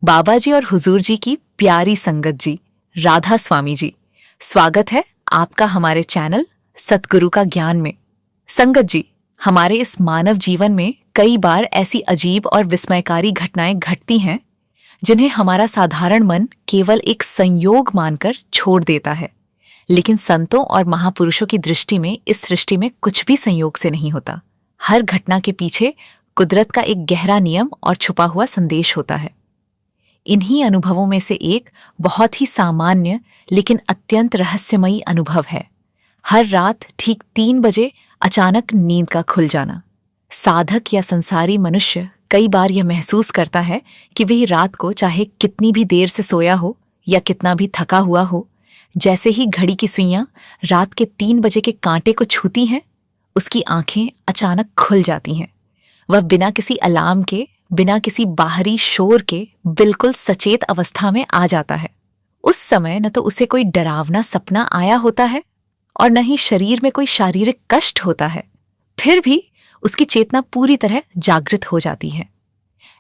बाबा जी और हुजूर जी की प्यारी संगत जी, राधा स्वामी जी, स्वागत है आपका हमारे चैनल सतगुरु का ज्ञान में। संगत जी, हमारे इस मानव जीवन में कई बार ऐसी अजीब और विस्मयकारी घटनाएं घटती हैं जिन्हें हमारा साधारण मन केवल एक संयोग मानकर छोड़ देता है। लेकिन संतों और महापुरुषों की दृष्टि में इस सृष्टि में कुछ भी संयोग से नहीं होता। हर घटना के पीछे कुदरत का एक गहरा नियम और छुपा हुआ संदेश होता है। इन्हीं अनुभवों में से एक बहुत ही सामान्य लेकिन अत्यंत रहस्यमयी अनुभव है। हर रात ठीक 3 बजे अचानक नींद का खुल जाना। साधक या संसारी मनुष्य कई बार यह महसूस करता है कि वह रात को चाहे कितनी भी देर से सोया हो या कितना भी थका हुआ हो, जैसे ही घड़ी की सुइयां रात के 3 बजे के कांटे को छूती हैं, उसकी आंखें अचानक खुल जाती हैं। वह बिना किसी अलार्म के, बिना किसी बाहरी शोर के बिल्कुल सचेत अवस्था में आ जाता है। उस समय न तो उसे कोई डरावना सपना आया होता है और न ही शरीर में कोई शारीरिक कष्ट होता है, फिर भी उसकी चेतना पूरी तरह जागृत हो जाती है।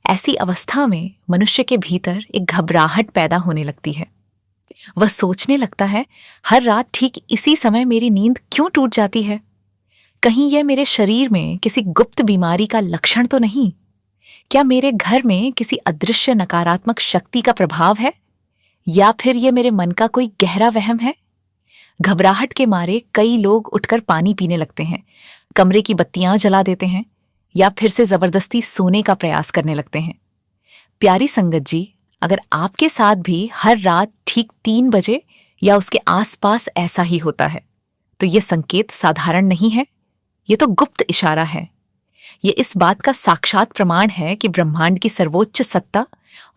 ऐसी अवस्था में मनुष्य के भीतर एक घबराहट पैदा होने लगती है। वह सोचने लगता है, हर रात ठीक इसी समय मेरी नींद क्यों टूट जाती है? कहीं यह मेरे शरीर में किसी गुप्त बीमारी का लक्षण तो नहीं? क्या मेरे घर में किसी अदृश्य नकारात्मक शक्ति का प्रभाव है, या फिर यह मेरे मन का कोई गहरा वहम है? घबराहट के मारे कई लोग उठकर पानी पीने लगते हैं, कमरे की बत्तियां जला देते हैं या फिर से जबरदस्ती सोने का प्रयास करने लगते हैं। प्यारी संगत जी, अगर आपके साथ भी हर रात ठीक 3 बजे या उसके आसपास ऐसा ही होता है, तो यह संकेत साधारण नहीं है, ये तो गुप्त इशारा है। ये इस बात का साक्षात प्रमाण है कि ब्रह्मांड की सर्वोच्च सत्ता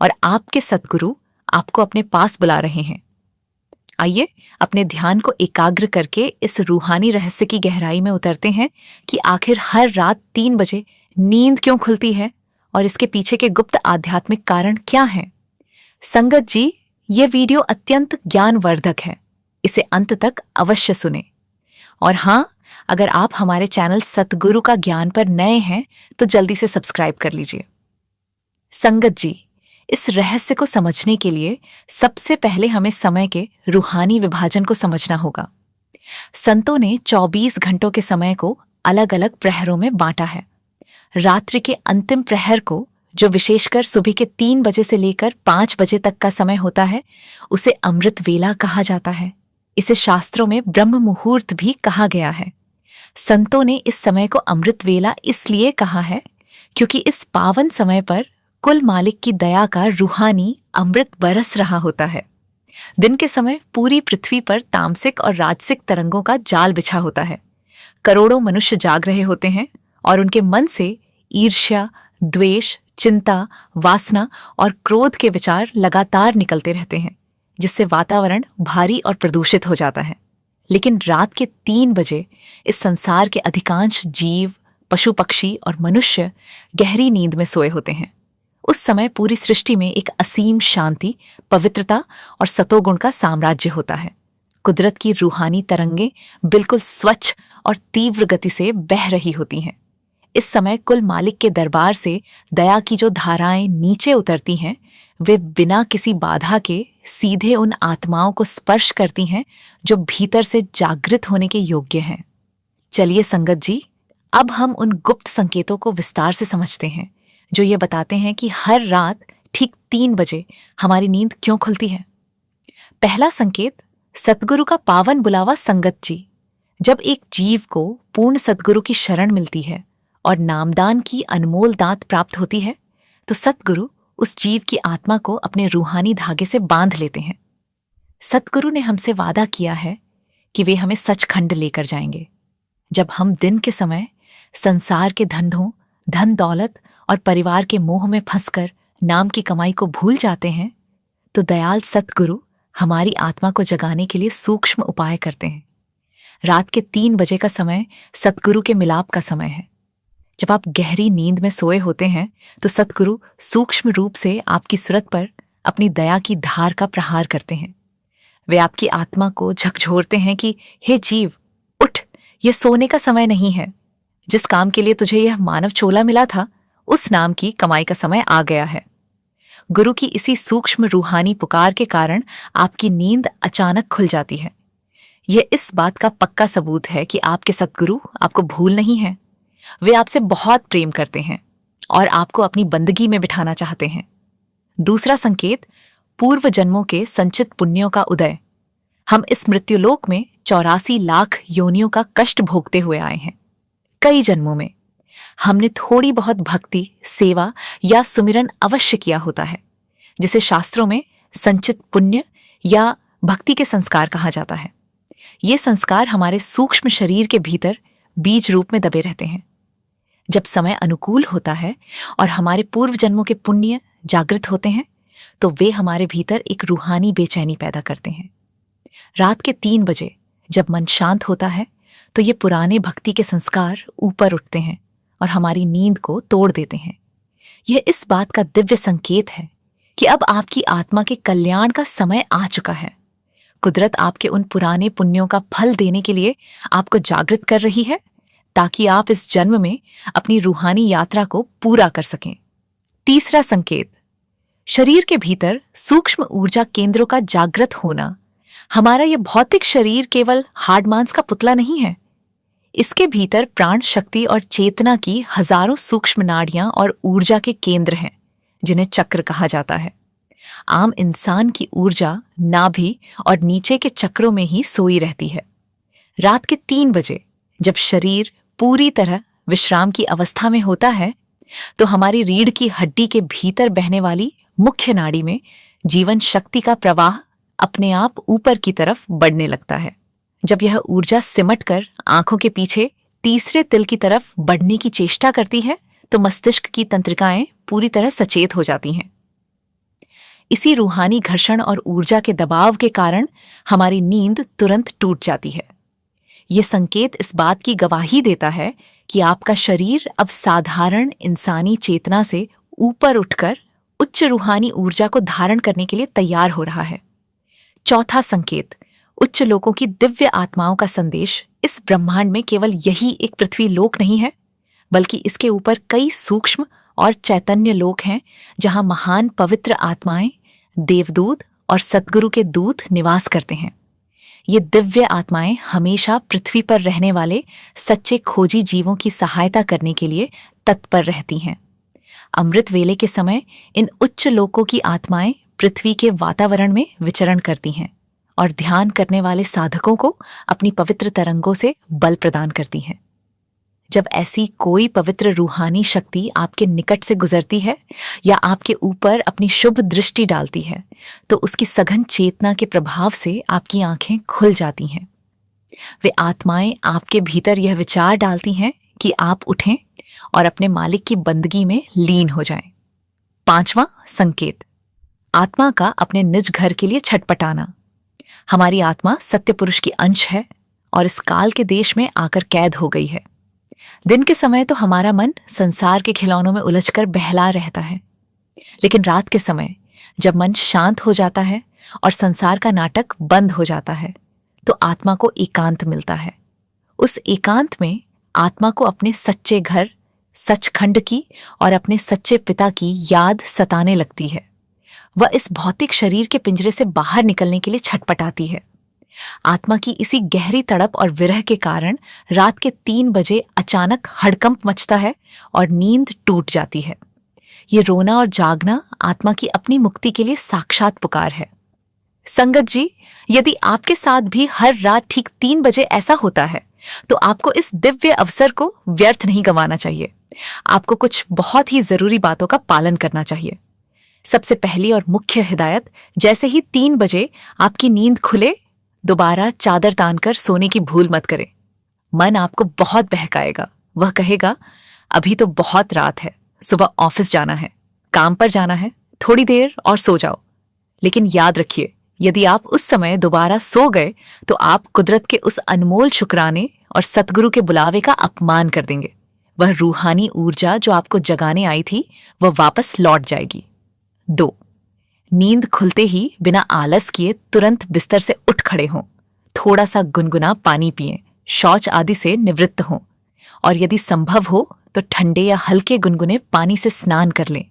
और आपके सतगुरु आपको अपने पास बुला रहे हैं। आइए अपने ध्यान को एकाग्र करके इस रूहानी रहस्य की गहराई में उतरते हैं कि आखिर हर रात 3 बजे नींद क्यों खुलती है और इसके पीछे के गुप्त आध्यात्मिक कारण क्या हैं। संगत जी, ये वीडियो अत्यंत ज्ञानवर्धक है, इसे अंत तक अवश्य सुने। और हाँ, अगर आप हमारे चैनल सतगुरु का ज्ञान पर नए हैं तो जल्दी से सब्सक्राइब कर लीजिए। संगत जी, इस रहस्य को समझने के लिए सबसे पहले हमें समय के रूहानी विभाजन को समझना होगा। संतों ने 24 घंटों के समय को अलग अलग प्रहरों में बांटा है। रात्रि के अंतिम प्रहर को, जो विशेषकर सुबह के 3 बजे से लेकर 5 बजे तक का समय होता है, उसे अमृत वेला कहा जाता है। इसे शास्त्रों में ब्रह्म मुहूर्त भी कहा गया है। संतों ने इस समय को अमृत वेला इसलिए कहा है क्योंकि इस पावन समय पर कुल मालिक की दया का रूहानी अमृत बरस रहा होता है। दिन के समय पूरी पृथ्वी पर तामसिक और राजसिक तरंगों का जाल बिछा होता है। करोड़ों मनुष्य जाग रहे होते हैं और उनके मन से ईर्ष्या, द्वेष, चिंता, वासना और क्रोध के विचार लगातार निकलते रहते हैं, जिससे वातावरण भारी और प्रदूषित हो जाता है। लेकिन रात के 3 बजे इस संसार के अधिकांश जीव, पशु पक्षी और मनुष्य गहरी नींद में सोए होते हैं। उस समय पूरी सृष्टि में एक असीम शांति, पवित्रता और सतोगुण का साम्राज्य होता है। कुदरत की रूहानी तरंगें बिल्कुल स्वच्छ और तीव्र गति से बह रही होती हैं। इस समय कुल मालिक के दरबार से दया की जो धाराएं नीचे उतरती हैं, वे बिना किसी बाधा के सीधे उन आत्माओं को स्पर्श करती हैं जो भीतर से जागृत होने के योग्य हैं। चलिए संगत जी, अब हम उन गुप्त संकेतों को विस्तार से समझते हैं जो ये बताते हैं कि हर रात ठीक 3 बजे हमारी नींद क्यों खुलती है। पहला संकेत, सतगुरु का पावन बुलावा। संगत जी, जब एक जीव को पूर्ण सतगुरु की शरण मिलती है और नामदान की अनमोल दात प्राप्त होती है, तो सतगुरु उस जीव की आत्मा को अपने रूहानी धागे से बांध लेते हैं। सतगुरु ने हमसे वादा किया है कि वे हमें सचखंड लेकर जाएंगे। जब हम दिन के समय संसार के धंधों, धन दौलत और परिवार के मोह में फंसकर नाम की कमाई को भूल जाते हैं, तो दयाल सतगुरु हमारी आत्मा को जगाने के लिए सूक्ष्म उपाय करते हैं। रात के 3 बजे का समय सतगुरु के मिलाप का समय है। जब आप गहरी नींद में सोए होते हैं तो सतगुरु सूक्ष्म रूप से आपकी सूरत पर अपनी दया की धार का प्रहार करते हैं। वे आपकी आत्मा को झकझोरते हैं कि हे जीव, उठ, ये सोने का समय नहीं है। जिस काम के लिए तुझे यह मानव चोला मिला था, उस नाम की कमाई का समय आ गया है। गुरु की इसी सूक्ष्म रूहानी पुकार के कारण आपकी नींद अचानक खुल जाती है। यह इस बात का पक्का सबूत है कि आपके सद्गुरु आपको भूल नहीं हैं। वे आपसे बहुत प्रेम करते हैं और आपको अपनी बंदगी में बिठाना चाहते हैं। दूसरा संकेत, पूर्व जन्मों के संचित पुण्यों का उदय। हम इस मृत्युलोक में 84 लाख योनियों का कष्ट भोगते हुए आए हैं। कई जन्मों में हमने थोड़ी बहुत भक्ति, सेवा या सुमिरन अवश्य किया होता है, जिसे शास्त्रों में संचित पुण्य या भक्ति के संस्कार कहा जाता है। ये संस्कार हमारे सूक्ष्म शरीर के भीतर बीज रूप में दबे रहते हैं। जब समय अनुकूल होता है और हमारे पूर्व जन्मों के पुण्य जागृत होते हैं, तो वे हमारे भीतर एक रूहानी बेचैनी पैदा करते हैं। रात के 3 बजे जब मन शांत होता है, तो ये पुराने भक्ति के संस्कार ऊपर उठते हैं और हमारी नींद को तोड़ देते हैं। यह इस बात का दिव्य संकेत है कि अब आपकी आत्मा के कल्याण का समय आ चुका है। कुदरत आपके उन पुराने पुण्यों का फल देने के लिए आपको जागृत कर रही है, ताकि आप इस जन्म में अपनी रूहानी यात्रा को पूरा कर सकें। तीसरा संकेत, शरीर के भीतर सूक्ष्म ऊर्जा केंद्रों का जागृत होना। हमारा यह भौतिक शरीर केवल हाड़ मांस का पुतला नहीं है। इसके भीतर प्राण शक्ति और चेतना की हजारों सूक्ष्म नाड़ियां और ऊर्जा के केंद्र हैं, जिन्हें चक्र कहा जाता है। आम इंसान की ऊर्जा नाभि और नीचे के चक्रों में ही सोई रहती है। रात के 3 बजे जब शरीर पूरी तरह विश्राम की अवस्था में होता है, तो हमारी रीढ़ की हड्डी के भीतर बहने वाली मुख्य नाड़ी में जीवन शक्ति का प्रवाह अपने आप ऊपर की तरफ बढ़ने लगता है। जब यह ऊर्जा सिमट कर आंखों के पीछे तीसरे तिल की तरफ बढ़ने की चेष्टा करती है, तो मस्तिष्क की तंत्रिकाएं पूरी तरह सचेत हो जाती हैं। इसी रूहानी घर्षण और ऊर्जा के दबाव के कारण हमारी नींद तुरंत टूट जाती है। ये संकेत इस बात की गवाही देता है कि आपका शरीर अब साधारण इंसानी चेतना से ऊपर उठकर उच्च रूहानी ऊर्जा को धारण करने के लिए तैयार हो रहा है। चौथा संकेत, उच्च लोकों की दिव्य आत्माओं का संदेश। इस ब्रह्मांड में केवल यही एक पृथ्वी लोक नहीं है, बल्कि इसके ऊपर कई सूक्ष्म और चैतन्य लोक हैं, जहां महान पवित्र आत्माएं, देवदूत और सद्गुरु के दूत निवास करते हैं। ये दिव्य आत्माएं हमेशा पृथ्वी पर रहने वाले सच्चे खोजी जीवों की सहायता करने के लिए तत्पर रहती हैं। अमृत वेले के समय इन उच्च लोकों की आत्माएं पृथ्वी के वातावरण में विचरण करती हैं और ध्यान करने वाले साधकों को अपनी पवित्र तरंगों से बल प्रदान करती हैं। जब ऐसी कोई पवित्र रूहानी शक्ति आपके निकट से गुजरती है या आपके ऊपर अपनी शुभ दृष्टि डालती है, तो उसकी सघन चेतना के प्रभाव से आपकी आंखें खुल जाती हैं। वे आत्माएं आपके भीतर यह विचार डालती हैं कि आप उठें और अपने मालिक की बंदगी में लीन हो जाएं। 5वां संकेत, आत्मा का अपने निज घर के लिए छटपटाना। हमारी आत्मा सत्य पुरुष की अंश है और इस काल के देश में आकर कैद हो गई है। दिन के समय तो हमारा मन संसार के खिलौनों में उलझकर बहला रहता है, लेकिन रात के समय जब मन शांत हो जाता है और संसार का नाटक बंद हो जाता है, तो आत्मा को एकांत मिलता है। उस एकांत में आत्मा को अपने सच्चे घर, सचखंड की और अपने सच्चे पिता की याद सताने लगती है। वह इस भौतिक शरीर के पिंजरे से बाहर निकलने के लिए छटपटाती है। आत्मा की इसी गहरी तड़प और विरह के कारण रात के 3 बजे अचानक हड़कंप मचता है और नींद टूट जाती है। ये रोना और जागना आत्मा की अपनी मुक्ति के लिए साक्षात पुकार है। संगत जी, यदि आपके साथ भी हर रात ठीक 3 बजे ऐसा होता है, तो आपको इस दिव्य अवसर को व्यर्थ नहीं गंवाना चाहिए। आपको कुछ बहुत ही जरूरी बातों का पालन करना चाहिए। सबसे पहली और मुख्य हिदायत, जैसे ही 3 बजे आपकी नींद खुले, दोबारा चादर तानकर सोने की भूल मत करें। मन आपको बहुत बहकाएगा। वह कहेगा, अभी तो बहुत रात है, सुबह ऑफिस जाना है, काम पर जाना है, थोड़ी देर और सो जाओ। लेकिन याद रखिए, यदि आप उस समय दोबारा सो गए, तो आप कुदरत के उस अनमोल शुक्राने और सतगुरु के बुलावे का अपमान कर देंगे। वह रूहानी ऊर्जा जो आपको जगाने आई थी, वह वापस लौट जाएगी। 2. नींद खुलते ही बिना आलस किए तुरंत बिस्तर से उठ खड़े हों। थोड़ा सा गुनगुना पानी पिएं, शौच आदि से निवृत्त हों और यदि संभव हो तो ठंडे या हल्के गुनगुने पानी से स्नान कर लें,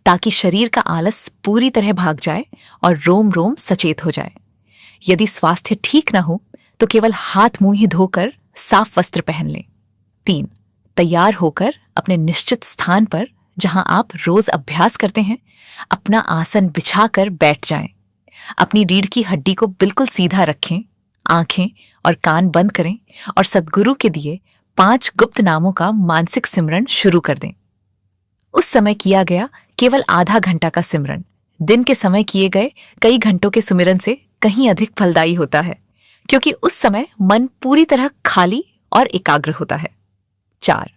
ताकि शरीर का आलस पूरी तरह भाग जाए और रोम रोम सचेत हो जाए। यदि स्वास्थ्य ठीक न हो तो केवल हाथ मुंह ही धोकर साफ वस्त्र पहन लें। 3. तैयार होकर अपने निश्चित स्थान पर, जहां आप रोज अभ्यास करते हैं, अपना आसन बिछाकर बैठ जाएं। अपनी रीढ़ की हड्डी को बिल्कुल सीधा रखें, आंखें और कान बंद करें और सद्गुरु के दिए 5 गुप्त नामों का मानसिक सिमरन शुरू कर दें। उस समय किया गया केवल आधा घंटा का सिमरन दिन के समय किए गए कई घंटों के सुमिरन से कहीं अधिक फलदायी होता है, क्योंकि उस समय मन पूरी तरह खाली और एकाग्र होता है। 4.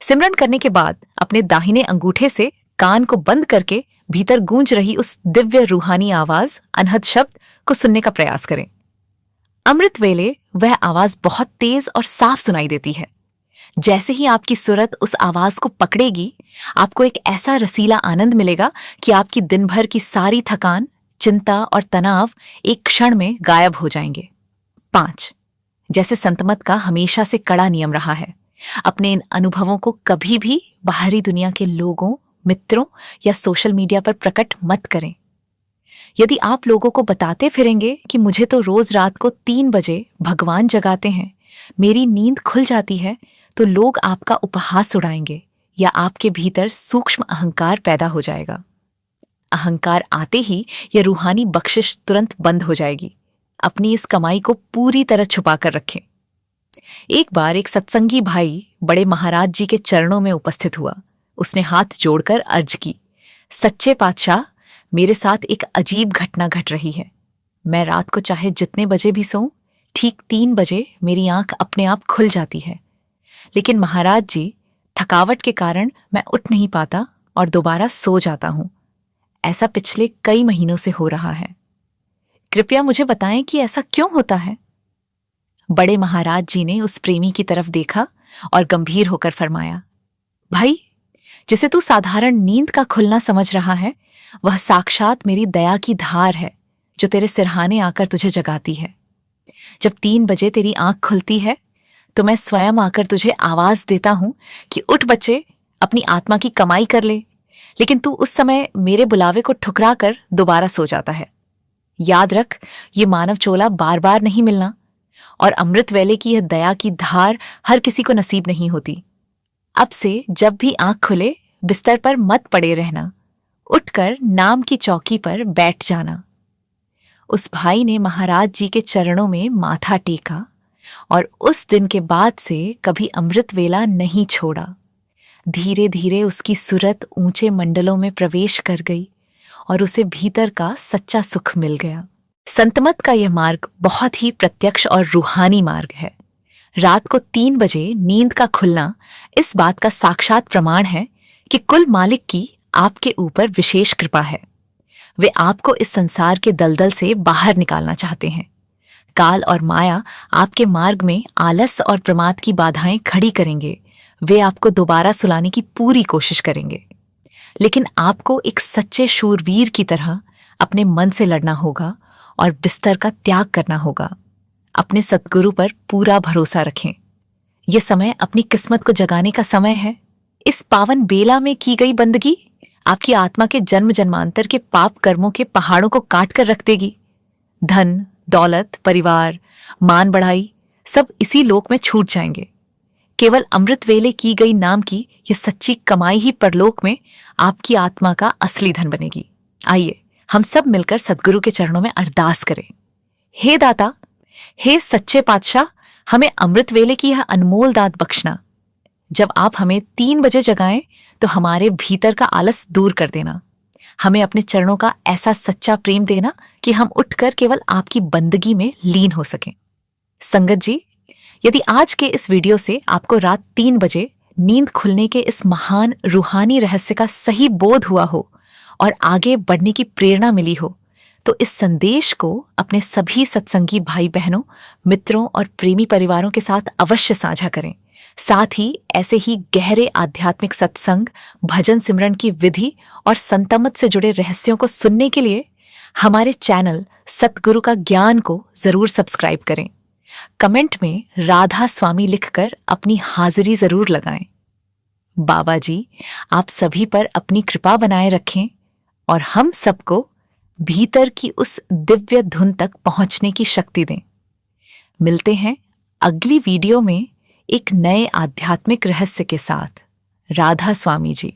सिमरन करने के बाद अपने दाहिने अंगूठे से कान को बंद करके भीतर गूंज रही उस दिव्य रूहानी आवाज, अनहद शब्द को सुनने का प्रयास करें। अमृत वेले वह आवाज बहुत तेज और साफ सुनाई देती है। जैसे ही आपकी सुरत उस आवाज को पकड़ेगी, आपको एक ऐसा रसीला आनंद मिलेगा कि आपकी दिन भर की सारी थकान, चिंता और तनाव एक क्षण में गायब हो जाएंगे। 5. जैसे संतमत का हमेशा से कड़ा नियम रहा है, अपने इन अनुभवों को कभी भी बाहरी दुनिया के लोगों, मित्रों या सोशल मीडिया पर प्रकट मत करें। यदि आप लोगों को बताते फिरेंगे कि मुझे तो रोज रात को 3 बजे भगवान जगाते हैं, मेरी नींद खुल जाती है, तो लोग आपका उपहास उड़ाएंगे या आपके भीतर सूक्ष्म अहंकार पैदा हो जाएगा। अहंकार आते ही यह रूहानी बख्शिश तुरंत बंद हो जाएगी। अपनी इस कमाई को पूरी तरह छुपा कर रखें। एक बार एक सत्संगी भाई बड़े महाराज जी के चरणों में उपस्थित हुआ। उसने हाथ जोड़कर अर्ज की, सच्चे पातशाह, मेरे साथ एक अजीब घटना घट रही है। मैं रात को चाहे जितने बजे भी सोऊं, ठीक 3 बजे मेरी आंख अपने आप खुल जाती है। लेकिन महाराज जी, थकावट के कारण मैं उठ नहीं पाता और दोबारा सो जाता हूं। ऐसा पिछले कई महीनों से हो रहा है। कृपया मुझे बताएं कि ऐसा क्यों होता है। बड़े महाराज जी ने उस प्रेमी की तरफ देखा और गंभीर होकर फरमाया, भाई, जिसे तू साधारण नींद का खुलना समझ रहा है, वह साक्षात मेरी दया की धार है जो तेरे सिरहाने आकर तुझे जगाती है। जब 3 बजे तेरी आंख खुलती है तो मैं स्वयं आकर तुझे आवाज देता हूं कि उठ बच्चे, अपनी आत्मा की कमाई कर ले। लेकिन तू उस समय मेरे बुलावे को ठुकरा कर दोबारा सो जाता है। याद रख, ये मानव चोला बार बार नहीं मिलना और अमृत वेले की यह दया की धार हर किसी को नसीब नहीं होती। अब से जब भी आंख खुले, बिस्तर पर मत पड़े रहना, उठकर नाम की चौकी पर बैठ जाना। उस भाई ने महाराज जी के चरणों में माथा टेका और उस दिन के बाद से कभी अमृत वेला नहीं छोड़ा। धीरे धीरे उसकी सुरत ऊंचे मंडलों में प्रवेश कर गई और उसे भीतर का सच्चा सुख मिल गया। संतमत का यह मार्ग बहुत ही प्रत्यक्ष और रूहानी मार्ग है। रात को 3 बजे नींद का खुलना इस बात का साक्षात प्रमाण है कि कुल मालिक की आपके ऊपर विशेष कृपा है। वे आपको इस संसार के दलदल से बाहर निकालना चाहते हैं। काल और माया आपके मार्ग में आलस और प्रमाद की बाधाएं खड़ी करेंगे। वे आपको दोबारा सुलाने की पूरी कोशिश करेंगे, लेकिन आपको एक सच्चे शूरवीर की तरह अपने मन से लड़ना होगा और बिस्तर का त्याग करना होगा। अपने सद्गुरु पर पूरा भरोसा रखें। यह समय अपनी किस्मत को जगाने का समय है। इस पावन बेला में की गई बंदगी आपकी आत्मा के जन्म जन्मांतर के पाप कर्मों के पहाड़ों को काट कर रख देगी। धन, दौलत, परिवार, मान बढ़ाई सब इसी लोक में छूट जाएंगे। केवल अमृत वेले की गई नाम की यह सच्ची कमाई ही परलोक में आपकी आत्मा का असली धन बनेगी। आइए हम सब मिलकर सद्गुरु के चरणों में अरदास करें। हे दाता, हे सच्चे पातशाह, हमें अमृत वेले की यह अनमोल दात बख्शना। जब आप हमें 3 बजे जगाएं तो हमारे भीतर का आलस दूर कर देना। हमें अपने चरणों का ऐसा सच्चा प्रेम देना कि हम उठकर केवल आपकी बंदगी में लीन हो सकें। संगत जी, यदि आज के इस वीडियो से आपको रात 3 बजे नींद खुलने के इस महान रूहानी रहस्य का सही बोध हुआ हो और आगे बढ़ने की प्रेरणा मिली हो, तो इस संदेश को अपने सभी सत्संगी भाई बहनों, मित्रों और प्रेमी परिवारों के साथ अवश्य साझा करें। साथ ही ऐसे ही गहरे आध्यात्मिक सत्संग, भजन सिमरन की विधि और संतमत से जुड़े रहस्यों को सुनने के लिए हमारे चैनल सतगुरु का ज्ञान को जरूर सब्सक्राइब करें। कमेंट में राधा स्वामी लिखकर अपनी हाजिरी जरूर लगाएं। बाबा जी आप सभी पर अपनी कृपा बनाए रखें और हम सबको भीतर की उस दिव्य धुन तक पहुंचने की शक्ति दें। मिलते हैं अगली वीडियो में एक नए आध्यात्मिक रहस्य के साथ। राधा स्वामी जी।